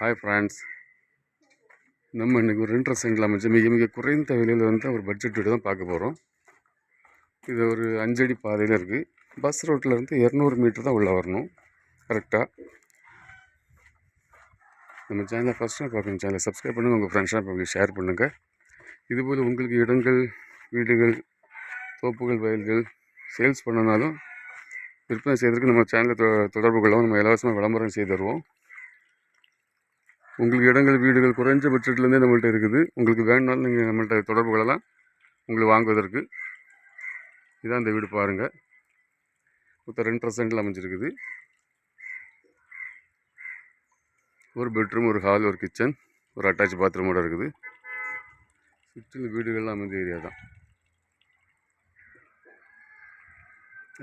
Hi friends, நம்ம இன்றைக்கி ஒரு இன்ட்ரெஸ்டிங்கில் அமைச்சு மிக மிக குறைந்த விலையில் ஒரு பட்ஜெட் வீடு தான் பார்க்க போகிறோம். இது ஒரு 5 அடி பாதையில் இருக்குது. பஸ் ரோட்டில் 200 மீட்டர் தான் உள்ளே வரணும். கரெக்டாக நம்ம சேனலை ஃபஸ்ட் டைம் பார்க்குற சேனலை சப்ஸ்கிரைப் பண்ணுங்கள், உங்கள் ஃப்ரெண்ட்ஸ்லாம் பப்ளிக் ஷேர் பண்ணுங்கள். இதுபோல் உங்களுக்கு இடங்கள், வீடுகள், தோப்புகள், வயல்கள் சேல்ஸ் பண்ணனாலும் விற்பனை செய்வதற்கு நம்ம சேனலை தொடர்பு கொள்ளவும். நம்ம இலவசமாக விளம்பரம் செய்து தருவோம். உங்களுக்கு இடங்கள், வீடுகள் குறைஞ்ச பட்ஜெட்லேருந்தே நம்மள்ட்ட இருக்குது. உங்களுக்கு வேணுனாலும் நீங்கள் நம்மள்ட்ட தொடர்பு கொள்ளலாம் உங்களுக்கு வாங்குவதற்கு. இதான் இந்த வீடு பாருங்கள். மொத்தம் 2 சென்டில் அமைஞ்சிருக்குது. ஒரு பெட்ரூம், ஒரு ஹால், ஒரு கிச்சன், ஒரு அட்டாச் பாத்ரூமோடு இருக்குது. சுற்றிலும் வீடுகள்லாம் அமைஞ்ச ஏரியா தான்.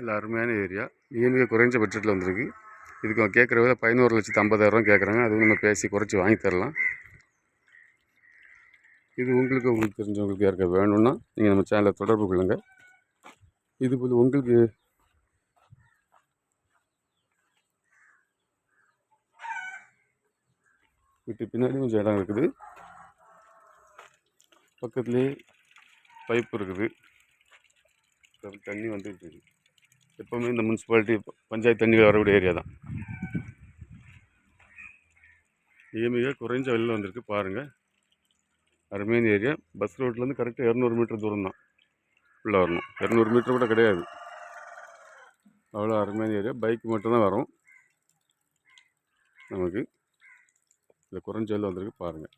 இல்லை, அருமையான ஏரியா. மிக குறைஞ்ச பட்ஜெட்டில் வந்திருக்கு. இதுக்கு கேட்குற விலை 11,50,000 கேட்குறாங்க. அதுவும் நம்ம பேசி குறைச்சி வாங்கி தரலாம். இது உங்களுக்கு தெரிஞ்சவங்களுக்கு யாருக்கா வேணும்னா நீங்கள் நம்ம சேனலை தொடர்பு கொள்ளுங்கள். இதுபோல் உங்களுக்கு வீட்டு பின்னாடி கொஞ்சம் இடம் இருக்குது. பக்கத்துலேயே பைப் இருக்குது. தண்ணி வந்துட்டு இருக்குது. எப்போவுமே இந்த முனிசிபாலிட்டி பஞ்சாயத்து தண்ணிகள் வரக்கூடிய ஏரியா தான். மிக குறைஞ்ச வெளியில் வந்திருக்கு பாருங்கள். அருமையான ஏரியா. பஸ் ரோட்லேருந்து கரெக்டாக 200 மீட்டர் தூரம் தான் உள்ளே வரணும். 200 மீட்டர் கூட கிடையாது. அவ்வளோ அருமையான ஏரியா. பைக் மட்டும்தான் வரும் நமக்கு. இந்த குறைஞ்ச வெளியில் வந்திருக்கு பாருங்கள்.